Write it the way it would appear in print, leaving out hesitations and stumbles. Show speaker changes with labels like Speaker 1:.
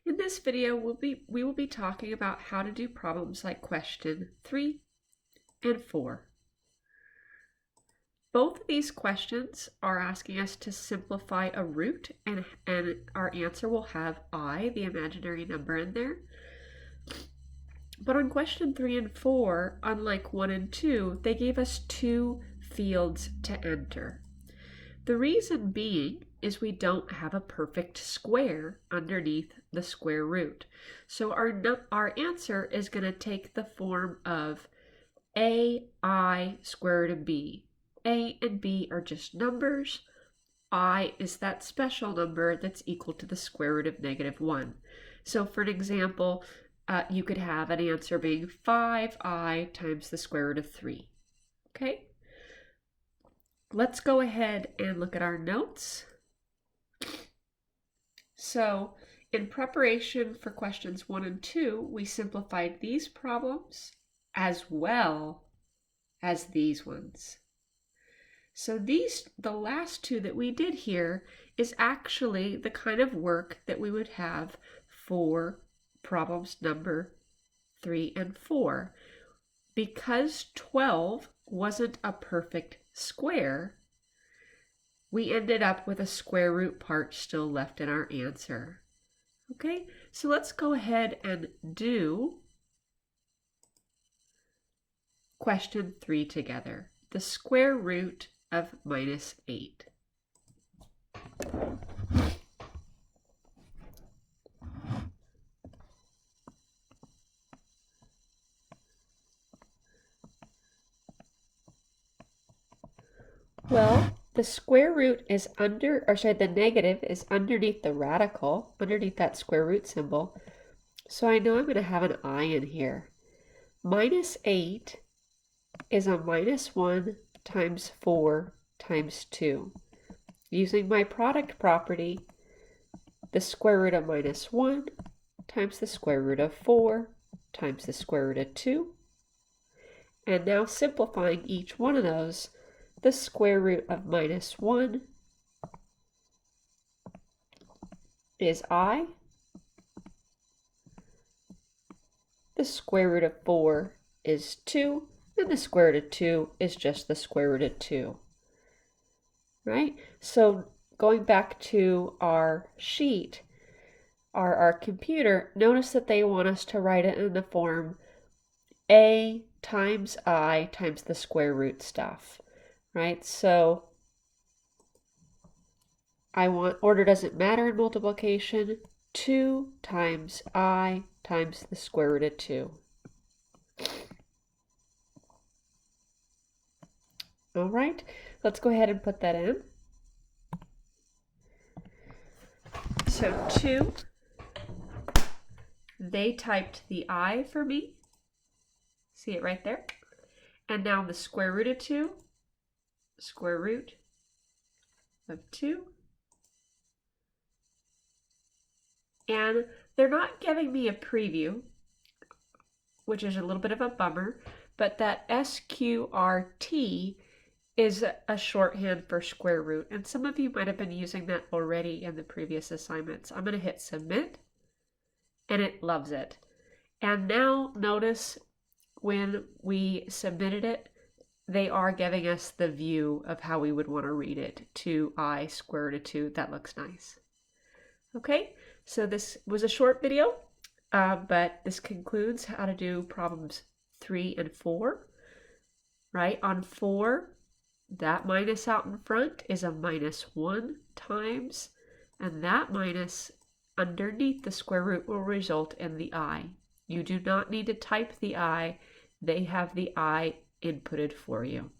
Speaker 1: In this video, we will be talking about how to do problems like question 3 and 4. Both of these questions are asking us to simplify a root, and our answer will have I, the imaginary number, in there. But on question 3 and 4, unlike 1 and 2, they gave us two fields to enter. The reason being is we don't have a perfect square underneath the square root. So our answer is going to take the form of ai square root of b. A and b are just numbers. I is that special number that's equal to the square root of -1. So for an example, you could have an answer being 5i times the square root of 3. Okay? Let's go ahead and look at our notes. So in preparation for questions 1 and 2, we simplified these problems as well as these ones. So the last two that we did here is actually the kind of work that we would have for problems number 3 and 4. Because 12 wasn't a perfect square, we ended up with a square root part still left in our answer. Okay, so let's go ahead and do question 3 together. The square root of -8. Well, the square root is the negative is underneath the radical, underneath that square root symbol. So I know I'm going to have an I in here. -8 is a -1 times 4 times 2. Using my product property, the square root of -1 times the square root of 4 times the square root of 2. And now simplifying each one of those, the square root of -1 is I. The square root of 4 is 2. And the square root of 2 is just the square root of 2. Right? So going back to our sheet, our computer, notice that they want us to write it in the form a times I times the square root stuff. Right? So I want order doesn't matter in multiplication. 2 times I times the square root of 2. All right, let's go ahead and put that in. So 2, they typed the I for me. See it right there? And now the square root of 2, square root of 2. And they're not giving me a preview, which is a little bit of a bummer, but that SQRT is a shorthand for square root, and some of you might have been using that already in the previous assignments. I'm going to hit submit, and it loves it. And now notice when we submitted it, they are giving us the view of how we would want to read it, 2i square root of 2. That looks nice. Okay, so this was a short video, but this concludes how to do problems 3 and 4. Right, on 4, that minus out in front is a -1 times, and that minus underneath the square root will result in the I. You do not need to type the I. They have the I inputted for you.